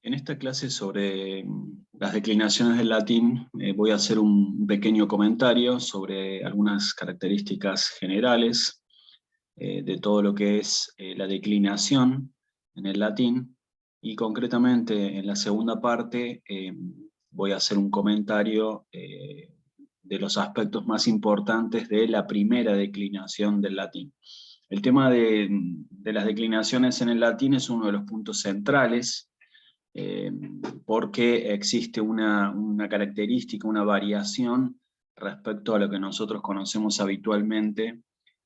En esta clase sobre las declinaciones del latín voy a hacer un pequeño comentario sobre algunas características generales de todo lo que es la declinación en el latín, y concretamente en la segunda parte voy a hacer un comentario de los aspectos más importantes de la primera declinación del latín. El tema de las declinaciones en el latín es uno de los puntos centrales, porque existe una característica, una variación respecto a lo que nosotros conocemos habitualmente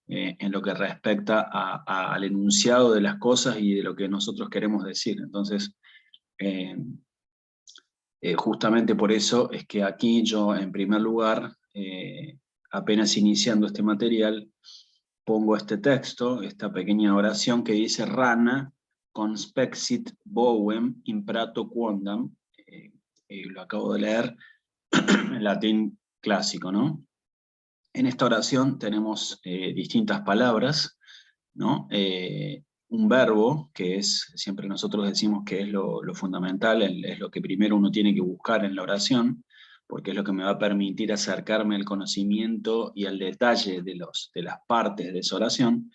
en lo que respecta al enunciado de las cosas y de lo que nosotros queremos decir. Entonces, justamente por eso es que aquí yo, en primer lugar, apenas iniciando este material, pongo este texto, esta pequeña oración que dice rana conspexit bovem imprato quondam, lo acabo de leer en latín clásico, ¿no? En esta oración tenemos distintas palabras, ¿no? Un verbo, que es, siempre nosotros decimos que es lo fundamental, es lo que primero uno tiene que buscar en la oración, porque es lo que me va a permitir acercarme al conocimiento y al detalle de las partes de esa oración.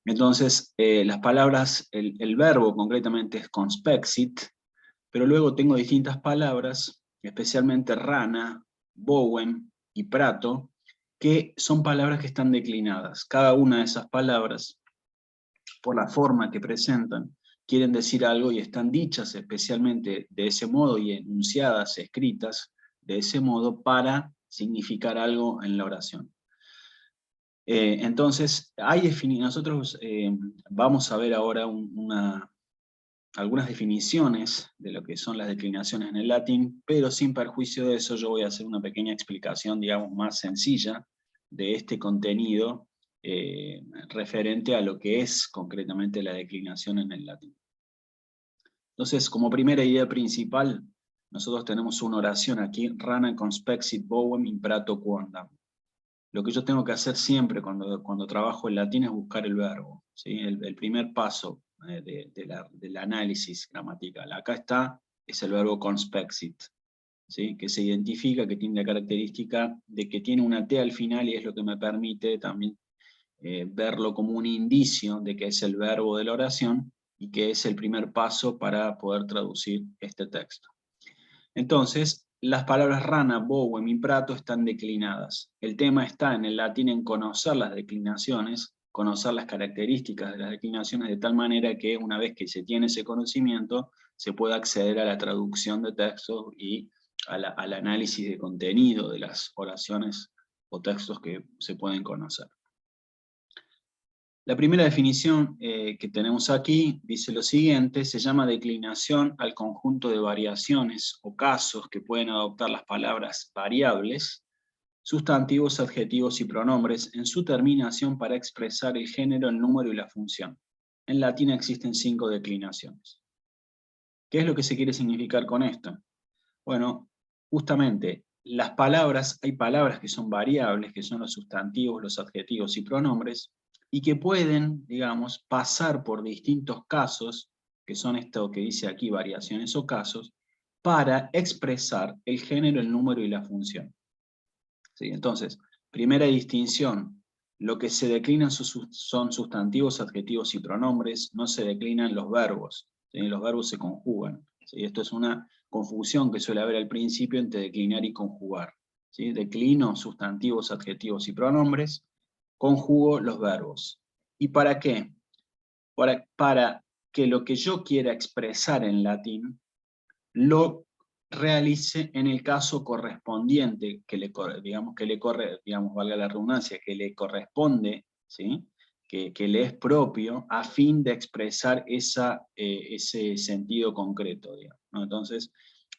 Entonces, las palabras, el verbo concretamente es conspexit, pero luego tengo distintas palabras, especialmente rana, bovem y prato, que son palabras que están declinadas. Cada una de esas palabras, por la forma que presentan, quieren decir algo y están dichas especialmente de ese modo y enunciadas, escritas de ese modo para significar algo en la oración. Entonces, nosotros vamos a ver ahora algunas definiciones de lo que son las declinaciones en el latín, pero sin perjuicio de eso yo voy a hacer una pequeña explicación, digamos, más sencilla de este contenido referente a lo que es concretamente la declinación en el latín. Entonces, como primera idea principal, nosotros tenemos una oración aquí, rana conspexit bovem imprato quondam. Lo que yo tengo que hacer siempre cuando trabajo el latín es buscar el verbo, ¿sí? El primer paso del análisis gramatical. Acá es el verbo conspexit, ¿sí? Que se identifica, que tiene la característica de que tiene una T al final, y es lo que me permite también verlo como un indicio de que es el verbo de la oración y que es el primer paso para poder traducir este texto. Entonces, las palabras rana, bovem y prato están declinadas. El tema está en el latín en conocer las declinaciones, conocer las características de las declinaciones, de tal manera que una vez que se tiene ese conocimiento, se pueda acceder a la traducción de textos y al análisis de contenido de las oraciones o textos que se pueden conocer. La primera definición que tenemos aquí dice lo siguiente: se llama declinación al conjunto de variaciones o casos que pueden adoptar las palabras variables, sustantivos, adjetivos y pronombres en su terminación para expresar el género, el número y la función. En latín existen 5 declinaciones. ¿Qué es lo que se quiere significar con esto? Bueno, justamente hay palabras que son variables, que son los sustantivos, los adjetivos y pronombres, y que pueden, digamos, pasar por distintos casos, que son esto que dice aquí, variaciones o casos, para expresar el género, el número y la función. ¿Sí? Entonces, primera distinción: lo que se declinan son sustantivos, adjetivos y pronombres, no se declinan los verbos, ¿sí? Los verbos se conjugan, ¿sí? Esto es una confusión que suele haber al principio entre declinar y conjugar, ¿sí? Declino sustantivos, adjetivos y pronombres, conjugo los verbos. ¿Y para qué? Para que lo que yo quiera expresar en latín lo realice en el caso correspondiente, valga la redundancia, que le corresponde, ¿sí? Que le es propio, a fin de expresar ese sentido concreto, digamos, ¿no? Entonces,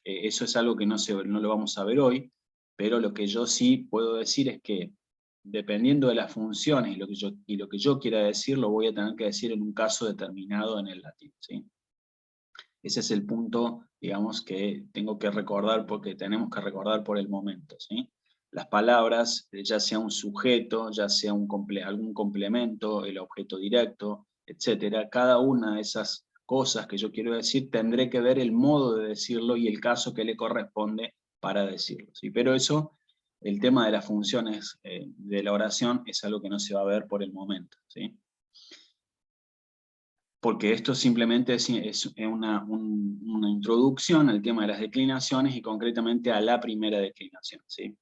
eso es algo que no lo vamos a ver hoy, pero lo que yo sí puedo decir es que, dependiendo de las funciones y lo que yo quiera decir, lo voy a tener que decir en un caso determinado en el latín, ¿sí? Ese es el punto, digamos, que tengo que recordar, porque tenemos que recordar por el momento, ¿sí? Las palabras, ya sea un sujeto, ya sea algún complemento, el objeto directo, etc. Cada una de esas cosas que yo quiero decir, tendré que ver el modo de decirlo y el caso que le corresponde para decirlo, ¿sí? Pero eso, el tema de las funciones de la oración es algo que no se va a ver por el momento, ¿sí? Porque esto simplemente es una introducción al tema de las declinaciones y concretamente a la primera declinación, ¿sí?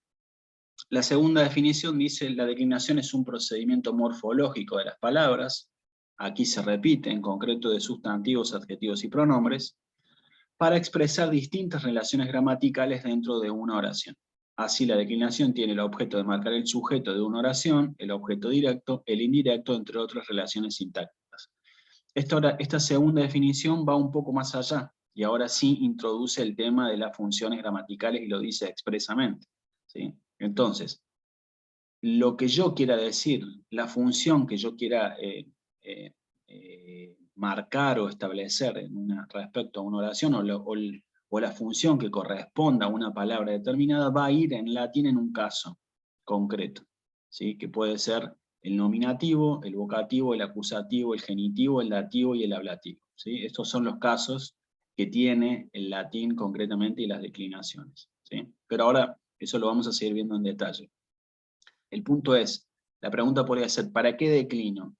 La segunda definición dice: la declinación es un procedimiento morfológico de las palabras, aquí se repite, en concreto de sustantivos, adjetivos y pronombres, para expresar distintas relaciones gramaticales dentro de una oración. Así, la declinación tiene el objeto de marcar el sujeto de una oración, el objeto directo, el indirecto, entre otras relaciones sintácticas. Esta segunda definición va un poco más allá, y ahora sí introduce el tema de las funciones gramaticales y lo dice expresamente, ¿sí? Entonces, lo que yo quiera decir, la función que yo quiera marcar o establecer respecto a una oración, o la función que corresponda a una palabra determinada, va a ir en latín en un caso concreto, ¿sí? Que puede ser el nominativo, el vocativo, el acusativo, el genitivo, el dativo y el ablativo, ¿sí? Estos son los casos que tiene el latín concretamente y las declinaciones, ¿sí? Pero ahora eso lo vamos a seguir viendo en detalle. El punto es, la pregunta podría ser, ¿para qué declino?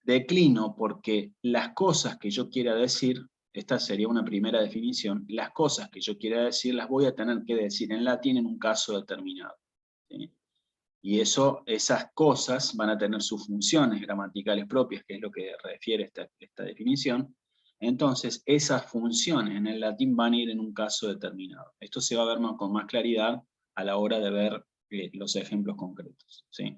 Declino porque las cosas que yo quiera decir, esta sería una primera definición, las cosas que yo quiera decir las voy a tener que decir en latín en un caso determinado, ¿sí? Y esas cosas van a tener sus funciones gramaticales propias, que es lo que refiere esta definición. Entonces, esas funciones en el latín van a ir en un caso determinado. Esto se va a ver con más claridad a la hora de ver los ejemplos concretos, ¿sí?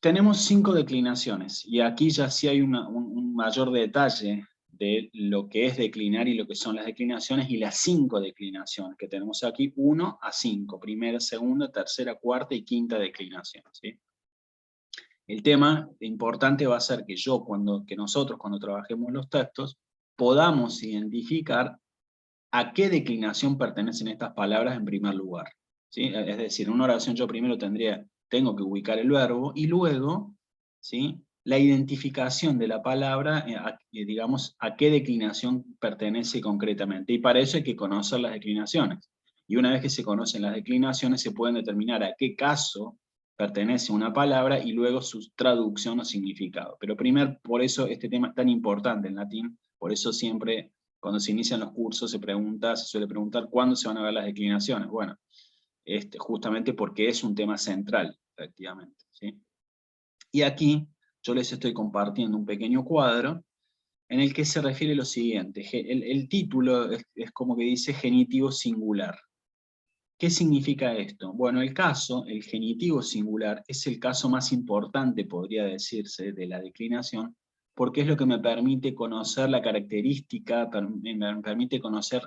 Tenemos 5 declinaciones, y aquí ya sí hay un mayor detalle de lo que es declinar y lo que son las declinaciones, y las 5 declinaciones que tenemos aquí, 1 a 5, primera, segunda, tercera, cuarta y quinta declinación, ¿sí? El tema importante va a ser que nosotros cuando trabajemos los textos, podamos identificar a qué declinación pertenecen estas palabras en primer lugar, ¿sí? Es decir, en una oración yo primero tengo que ubicar el verbo, y luego, ¿sí?, la identificación de la palabra, digamos, a qué declinación pertenece concretamente. Y para eso hay que conocer las declinaciones. Y una vez que se conocen las declinaciones, se pueden determinar a qué caso pertenece una palabra y luego su traducción o significado. Pero primero, por eso este tema es tan importante en latín, por eso siempre cuando se inician los cursos se suele preguntar cuándo se van a ver las declinaciones. Bueno, justamente porque es un tema central, efectivamente, ¿sí? Y aquí yo les estoy compartiendo un pequeño cuadro en el que se refiere lo siguiente. El título es como que dice genitivo singular. ¿Qué significa esto? Bueno, el genitivo singular, es el caso más importante, podría decirse, de la declinación, porque es lo que me permite conocer la característica, me permite conocer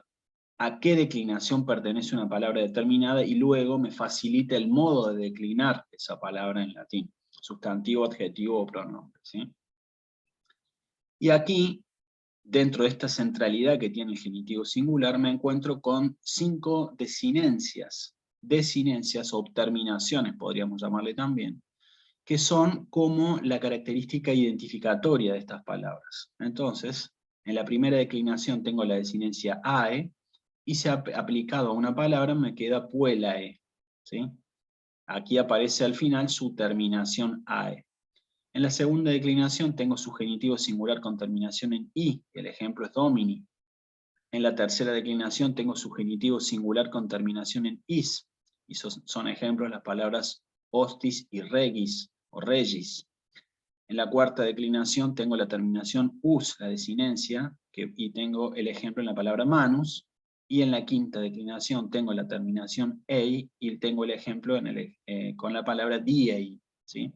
a qué declinación pertenece una palabra determinada, y luego me facilita el modo de declinar esa palabra en latín, sustantivo, adjetivo o pronombre, ¿sí? Y aquí, dentro de esta centralidad que tiene el genitivo singular, me encuentro con 5 desinencias o terminaciones, podríamos llamarle también, que son como la característica identificatoria de estas palabras. Entonces, en la primera declinación tengo la desinencia ae, y se ha aplicado a una palabra me queda puelae, ¿sí? Aquí aparece al final su terminación ae. En la segunda declinación tengo su genitivo singular con terminación en i, el ejemplo es domini. En la tercera declinación tengo su genitivo singular con terminación en is, y son ejemplos las palabras hostis y regis, o regis. En la cuarta declinación tengo la terminación us, la desinencia, y tengo el ejemplo en la palabra manus. Y en la quinta declinación tengo la terminación ei, y tengo el ejemplo con la palabra diei, ¿sí?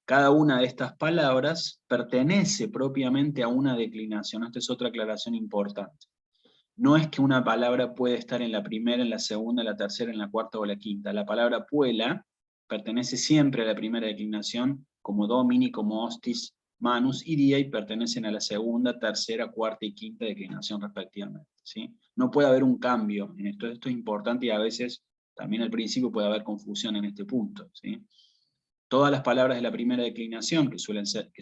Cada una de estas palabras pertenece propiamente a una declinación. Esta es otra aclaración importante. No es que una palabra puede estar en la primera, en la segunda, en la tercera, en la cuarta o la quinta. La palabra puela pertenece siempre a la primera declinación, como domini, como hostis, manus y diei pertenecen a la segunda, tercera, cuarta y quinta declinación respectivamente, ¿sí? No puede haber un cambio en esto. Esto es importante, y a veces también al principio puede haber confusión en este punto, ¿sí? Todas las palabras de la primera declinación, que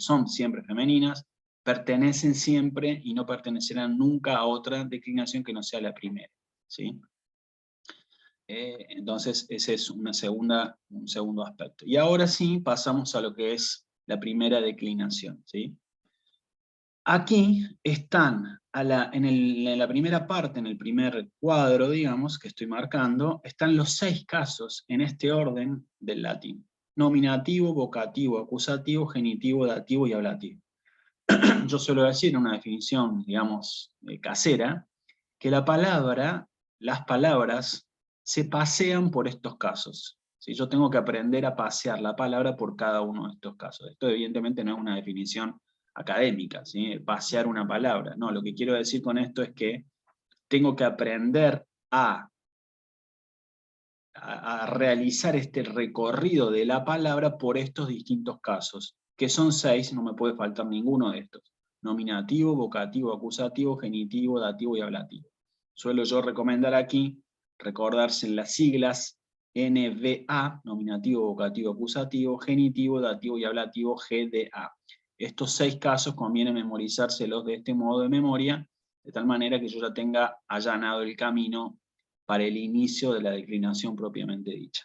son siempre femeninas, pertenecen siempre y no pertenecerán nunca a otra declinación que no sea la primera, ¿sí? Entonces ese es un segundo aspecto. Y ahora sí pasamos a lo que es la primera declinación, ¿sí? Aquí están, en la primera parte, en el primer cuadro, digamos, que estoy marcando, están los 6 casos en este orden del latín: nominativo, vocativo, acusativo, genitivo, dativo y ablativo. Yo suelo decir, una definición, digamos, casera, que las palabras se pasean por estos casos. ¿Sí? Yo tengo que aprender a pasear la palabra por cada uno de estos casos. Esto evidentemente no es una definición académica, ¿sí? Pasear una palabra. No, lo que quiero decir con esto es que tengo que aprender a realizar este recorrido de la palabra por estos distintos casos, que son 6, no me puede faltar ninguno de estos: nominativo, vocativo, acusativo, genitivo, dativo y ablativo. Suelo yo recomendar aquí recordarse las siglas NVA, nominativo, vocativo, acusativo, genitivo, dativo y ablativo, GDA. Estos 6 casos conviene memorizárselos de este modo de memoria, de tal manera que yo ya tenga allanado el camino para el inicio de la declinación propiamente dicha.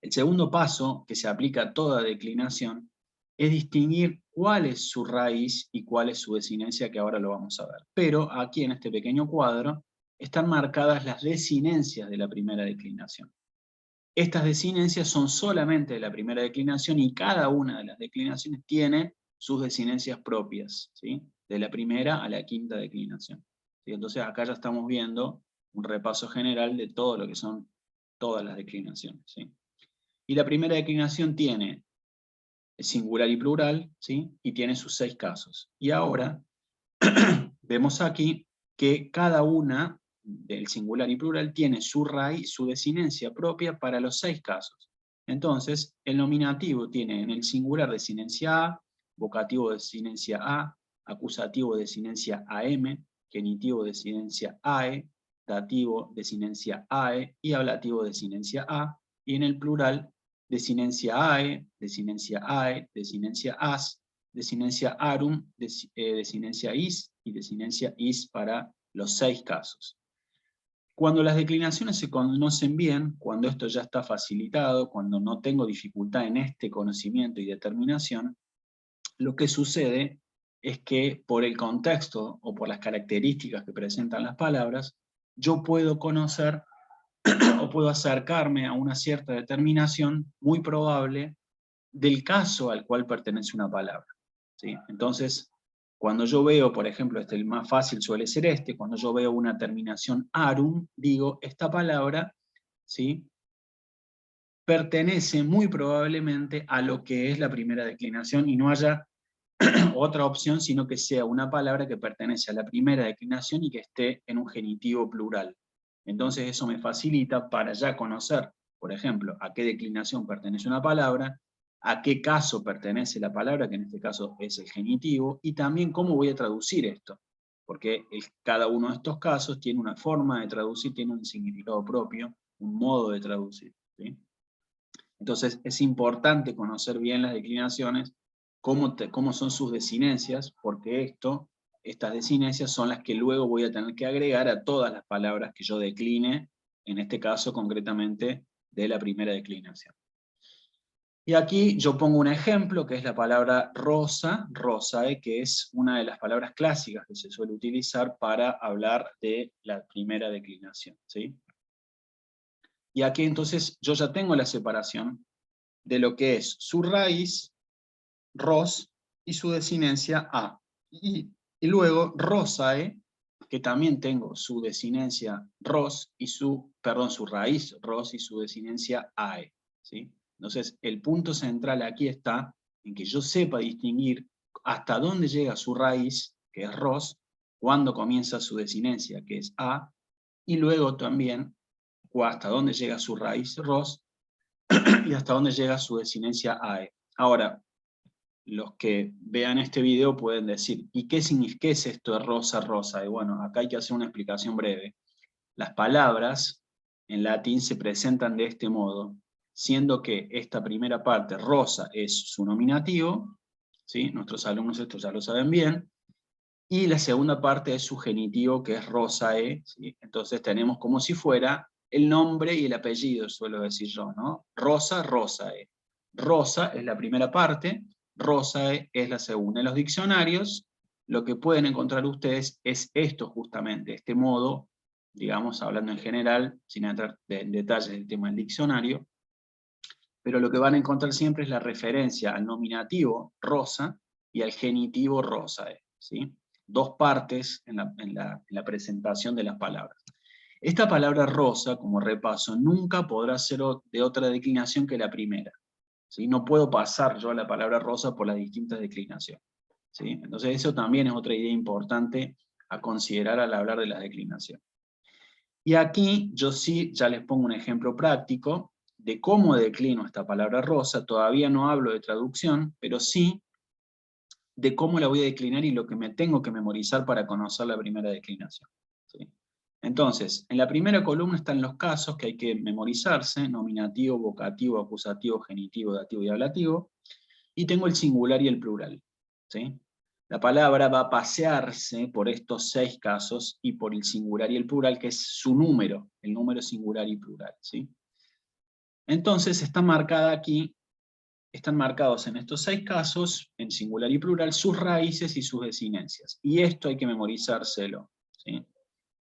El segundo paso, que se aplica a toda declinación, es distinguir cuál es su raíz y cuál es su desinencia, que ahora lo vamos a ver. Pero aquí en este pequeño cuadro están marcadas las desinencias de la primera declinación. Estas desinencias son solamente de la primera declinación y cada una de las declinaciones tiene sus desinencias propias, ¿sí? De la primera a la quinta declinación. ¿Sí? Entonces acá ya estamos viendo un repaso general de todo lo que son todas las declinaciones, ¿sí? Y la primera declinación tiene singular y plural, ¿sí? Y tiene sus 6 casos. Y ahora vemos aquí que cada una del singular y plural tiene su raíz, su desinencia propia para los 6 casos. Entonces, el nominativo tiene en el singular desinencia a, vocativo desinencia a, acusativo desinencia am, genitivo desinencia ae, dativo desinencia ae y ablativo desinencia a, y en el plural desinencia ae, desinencia ae, desinencia as, desinencia arum, desinencia is y desinencia is para los 6 casos. Cuando las declinaciones se conocen bien, cuando esto ya está facilitado, cuando no tengo dificultad en este conocimiento y determinación, lo que sucede es que por el contexto o por las características que presentan las palabras, yo puedo conocer o puedo acercarme a una cierta determinación muy probable del caso al cual pertenece una palabra, ¿sí? Entonces, cuando yo veo, por ejemplo, el más fácil suele ser cuando yo veo una terminación arum, digo, esta palabra, ¿sí?, pertenece muy probablemente a lo que es la primera declinación y no haya otra opción, sino que sea una palabra que pertenece a la primera declinación y que esté en un genitivo plural. Entonces eso me facilita para ya conocer, por ejemplo, a qué declinación pertenece una palabra, a qué caso pertenece la palabra, que en este caso es el genitivo, y también cómo voy a traducir esto, porque cada uno de estos casos tiene una forma de traducir, tiene un significado propio, un modo de traducir, ¿sí? Entonces es importante conocer bien las declinaciones, cómo son sus desinencias, porque estas desinencias son las que luego voy a tener que agregar a todas las palabras que yo decline, en este caso concretamente de la primera declinación. Y aquí yo pongo un ejemplo, que es la palabra rosa, rosae, que es una de las palabras clásicas que se suele utilizar para hablar de la primera declinación, ¿sí? Y aquí entonces yo ya tengo la separación de lo que es su raíz, ros, y su desinencia a. Y luego rosae, que también tengo su desinencia ros, y su raíz ros y su desinencia ae, ¿sí? Entonces el punto central aquí está en que yo sepa distinguir hasta dónde llega su raíz, que es ros, cuándo comienza su desinencia, que es a, y luego también hasta dónde llega su raíz ros, y hasta dónde llega su desinencia ae. Ahora, los que vean este video pueden decir, ¿y qué es esto de rosa, rosa? Y bueno, acá hay que hacer una explicación breve. Las palabras en latín se presentan de este modo, siendo que esta primera parte, rosa, es su nominativo, ¿sí? Nuestros alumnos esto ya lo saben bien. Y la segunda parte es su genitivo, que es rosae, ¿sí? Entonces tenemos como si fuera el nombre y el apellido, suelo decir yo, ¿no? Rosa, rosae. Rosa es la primera parte, rosae es la segunda. En los diccionarios, lo que pueden encontrar ustedes es esto justamente, este modo, digamos, hablando en general, sin entrar en detalles del tema del diccionario, pero lo que van a encontrar siempre es la referencia al nominativo, rosa, y al genitivo, rosae, ¿sí? Dos partes en la presentación de las palabras. Esta palabra rosa, como repaso, nunca podrá ser de otra declinación que la primera, ¿sí? No puedo pasar yo la palabra rosa por las distintas declinaciones, ¿sí? Entonces eso también es otra idea importante a considerar al hablar de las declinaciones. Y aquí yo sí ya les pongo un ejemplo práctico de cómo declino esta palabra rosa. Todavía no hablo de traducción, pero sí de cómo la voy a declinar y lo que me tengo que memorizar para conocer la primera declinación, ¿sí? Entonces, en la primera columna están los casos que hay que memorizarse: nominativo, vocativo, acusativo, genitivo, dativo y ablativo, y tengo el singular y el plural, ¿sí? La palabra va a pasearse por estos 6 casos y por el singular y el plural, que es su número, el número singular y plural, ¿sí? Entonces está marcada aquí, están marcados en estos 6 casos, en singular y plural, sus raíces y sus desinencias. Y esto hay que memorizárselo, ¿sí?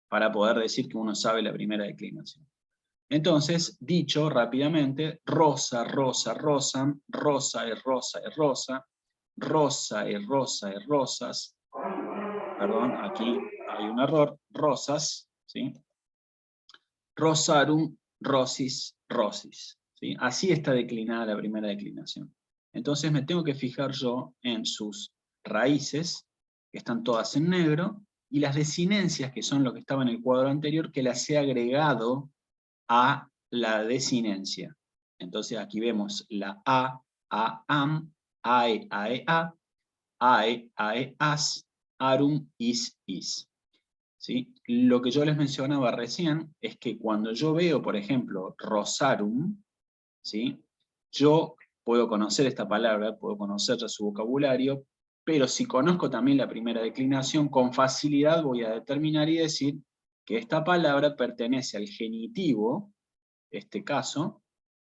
Para poder decir que uno sabe la primera declinación. Entonces, dicho rápidamente: rosa, rosa, rosa, rosa es rosa es rosa, rosa es rosa es rosas, perdón, aquí hay un error, rosas, ¿sí? Rosarum, rosis, rosis, ¿sí? Así está declinada la primera declinación. Entonces me tengo que fijar yo en sus raíces, que están todas en negro, y las desinencias, que son lo que estaba en el cuadro anterior, que las he agregado a la desinencia. Entonces aquí vemos la a, am, ae, a, ae, as, arum, is. ¿Sí? Lo que yo les mencionaba recién es que cuando yo veo, por ejemplo, rosarum, ¿sí? Yo puedo conocer esta palabra, puedo conocer ya su vocabulario, pero si conozco también la primera declinación, con facilidad voy a determinar y decir que esta palabra pertenece al genitivo, este caso,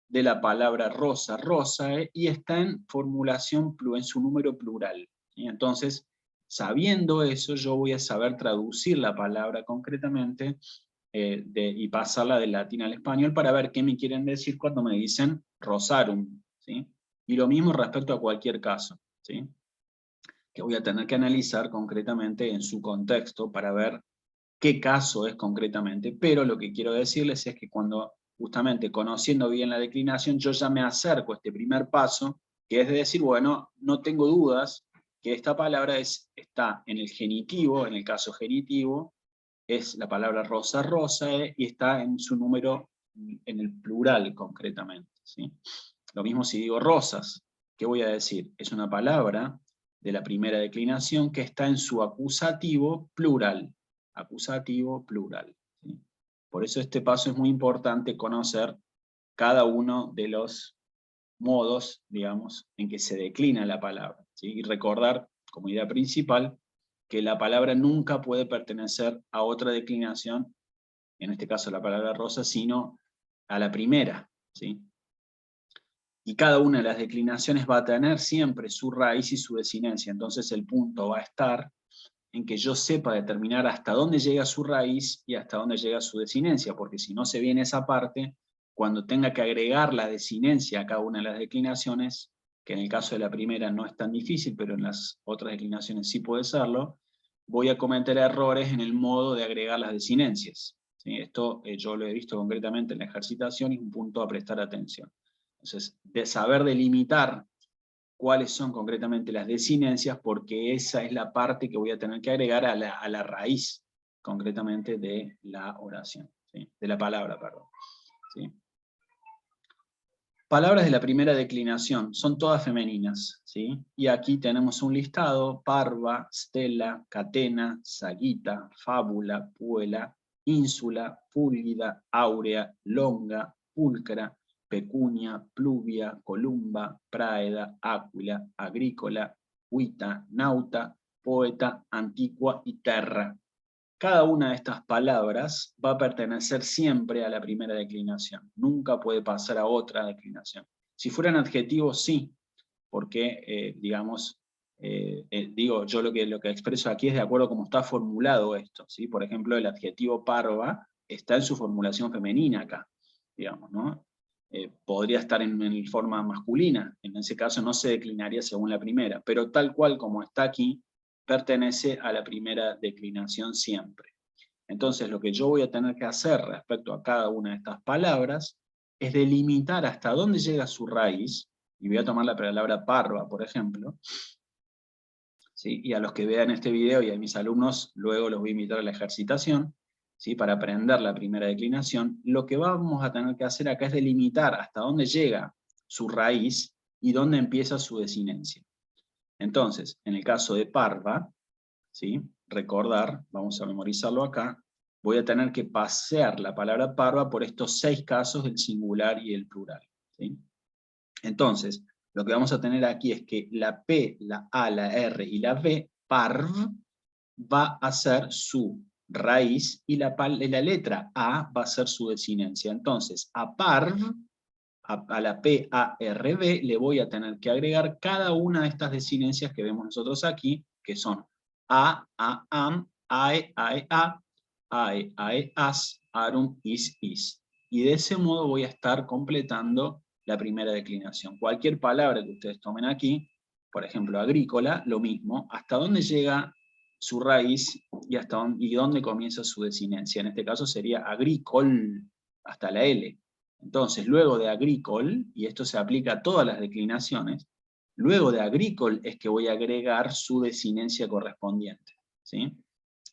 de la palabra rosa, rosae, y está en formulación, en su número plural. ¿Sí? Entonces, sabiendo eso, yo voy a saber traducir la palabra concretamente y pasarla del latín al español para ver qué me quieren decir cuando me dicen rosarum, ¿sí? Y lo mismo respecto a cualquier caso, ¿sí? Que voy a tener que analizar concretamente en su contexto para ver qué caso es concretamente, pero lo que quiero decirles es que cuando, justamente conociendo bien la declinación, yo ya me acerco a este primer paso, que es de decir, bueno, no tengo dudas que esta palabra está en el genitivo, en el caso genitivo, es la palabra rosa, rosae, y está en su número, en el plural concretamente, ¿sí? Lo mismo si digo rosas, ¿qué voy a decir? Es una palabra de la primera declinación que está en su acusativo plural. Acusativo plural, ¿sí? Por eso este paso es muy importante, conocer cada uno de los modos, digamos, en que se declina la palabra, ¿sí? Y recordar, como idea principal, que la palabra nunca puede pertenecer a otra declinación, en este caso la palabra rosa, sino a la primera, ¿sí? Y cada una de las declinaciones va a tener siempre su raíz y su desinencia. Entonces el punto va a estar en que yo sepa determinar hasta dónde llega su raíz y hasta dónde llega su desinencia, porque si no se viene esa parte, cuando tenga que agregar la desinencia a cada una de las declinaciones, que en el caso de la primera no es tan difícil, pero en las otras declinaciones sí puede serlo, voy a cometer errores en el modo de agregar las desinencias, ¿sí? Esto yo lo he visto concretamente en la ejercitación y es un punto a prestar atención. Entonces, de saber delimitar cuáles son concretamente las desinencias, porque esa es la parte que voy a tener que agregar a la raíz, concretamente, de la oración, ¿sí? De la palabra, perdón, ¿sí? Palabras de la primera declinación, son todas femeninas, ¿sí? Y aquí tenemos un listado: parva, stella, catena, saguita, fábula, puela, ínsula, púlgida, áurea, longa, pulcra, pecunia, pluvia, columba, praeda, áquila, agrícola, vita, nauta, poeta, antiqua y terra. Cada una de estas palabras va a pertenecer siempre a la primera declinación. Nunca puede pasar a otra declinación. Si fueran adjetivos, sí, porque, yo lo que expreso aquí es de acuerdo a cómo está formulado esto, ¿sí? Por ejemplo, el adjetivo parva está en su formulación femenina acá, digamos, ¿no? Podría estar en forma masculina, en ese caso no se declinaría según la primera, pero tal cual como está aquí, pertenece a la primera declinación siempre. Entonces lo que yo voy a tener que hacer respecto a cada una de estas palabras es delimitar hasta dónde llega su raíz, y voy a tomar la palabra parva, por ejemplo, ¿sí? Y a los que vean este video y a mis alumnos, luego los voy a invitar a la ejercitación, ¿sí? Para aprender la primera declinación. Lo que vamos a tener que hacer acá es delimitar hasta dónde llega su raíz y dónde empieza su desinencia. Entonces, en el caso de parva, ¿sí? Recordar, vamos a memorizarlo acá, voy a tener que pasear la palabra parva por estos 6 casos del singular y el plural, ¿sí? Entonces, lo que vamos a tener aquí es que la P, la A, la R y la V, parv, va a ser su raíz y la letra A va a ser su desinencia. Entonces, a parv, a la P, A, R, V, le voy a tener que agregar cada una de estas desinencias que vemos nosotros aquí, que son A, am, ae, a, ae, as, arum, is. Y de ese modo voy a estar completando la primera declinación. Cualquier palabra que ustedes tomen aquí, por ejemplo agrícola, lo mismo, hasta dónde llega su raíz y dónde comienza su desinencia. En este caso sería agricol, hasta la L. Entonces, luego de agricol, y esto se aplica a todas las declinaciones, luego de agricol es que voy a agregar su desinencia correspondiente, ¿sí?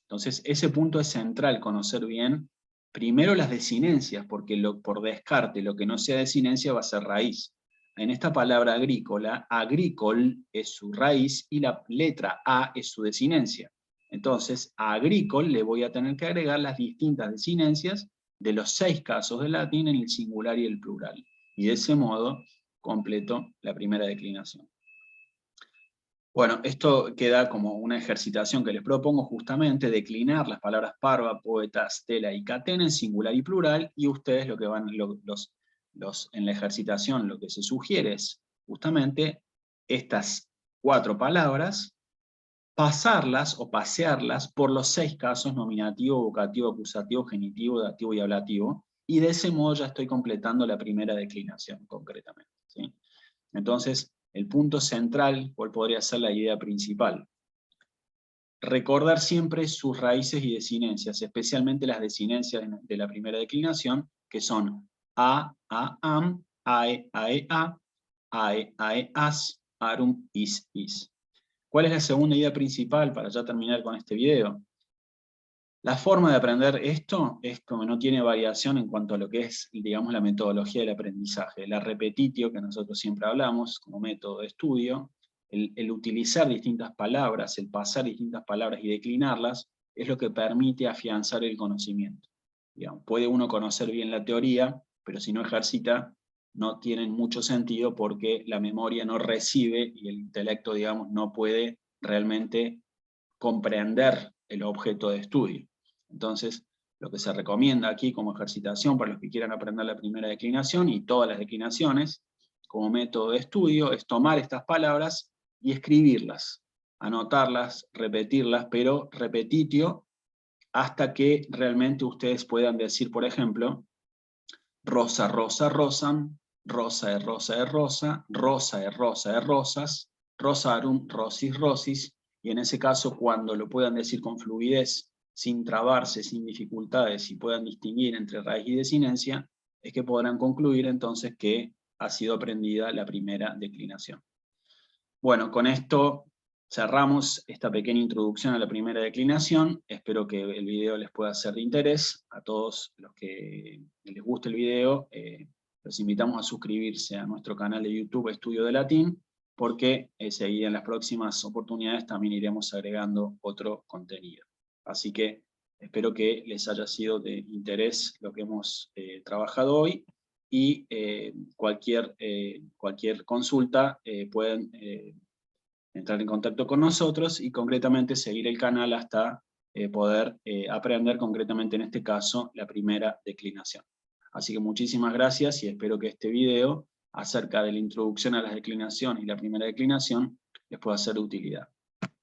Entonces, ese punto es central, conocer bien primero las desinencias, porque por descarte lo que no sea desinencia va a ser raíz. En esta palabra agrícola, agricol es su raíz y la letra A es su desinencia. Entonces, a agricol le voy a tener que agregar las distintas desinencias de los 6 casos del latín en el singular y el plural. Y de ese modo completo la primera declinación. Bueno, esto queda como una ejercitación que les propongo justamente, declinar las palabras parva, poeta, stela y catena en singular y plural, y ustedes lo que van, en la ejercitación lo que se sugiere es justamente estas 4 palabras, pasarlas o pasearlas por los 6 casos nominativo, vocativo, acusativo, genitivo, dativo y ablativo, y de ese modo ya estoy completando la primera declinación concretamente, ¿sí? Entonces, el punto central, ¿cuál podría ser la idea principal? Recordar siempre sus raíces y desinencias, especialmente las desinencias de la primera declinación, que son a, am, ae, ae, as, arum, is. ¿Cuál es la segunda idea principal para ya terminar con este video? La forma de aprender esto es como no tiene variación en cuanto a lo que es, digamos, la metodología del aprendizaje. La repetitio, que nosotros siempre hablamos como método de estudio, el utilizar distintas palabras, el pasar distintas palabras y declinarlas, es lo que permite afianzar el conocimiento. Digamos, puede uno conocer bien la teoría, pero si no ejercita, no tiene mucho sentido porque la memoria no recibe y el intelecto, digamos, no puede realmente comprender el objeto de estudio. Entonces, lo que se recomienda aquí como ejercitación para los que quieran aprender la primera declinación y todas las declinaciones, como método de estudio, es tomar estas palabras y escribirlas, anotarlas, repetirlas, pero repetitio, hasta que realmente ustedes puedan decir, por ejemplo, rosa, rosa, rosan, rosa es rosa es rosa, rosa es rosa es rosas, rosarum, rosis, rosis, y en ese caso cuando lo puedan decir con fluidez, sin trabarse, sin dificultades, y puedan distinguir entre raíz y desinencia, es que podrán concluir entonces que ha sido aprendida la primera declinación. Bueno, con esto cerramos esta pequeña introducción a la primera declinación. Espero que el video les pueda ser de interés. A todos los que les guste el video, los invitamos a suscribirse a nuestro canal de YouTube Estudio de Latín, porque en las próximas oportunidades también iremos agregando otro contenido. Así que espero que les haya sido de interés lo que hemos trabajado hoy, y cualquier consulta pueden entrar en contacto con nosotros y concretamente seguir el canal hasta poder aprender concretamente en este caso la primera declinación. Así que muchísimas gracias y espero que este video acerca de la introducción a las declinaciones y la primera declinación les pueda ser de utilidad.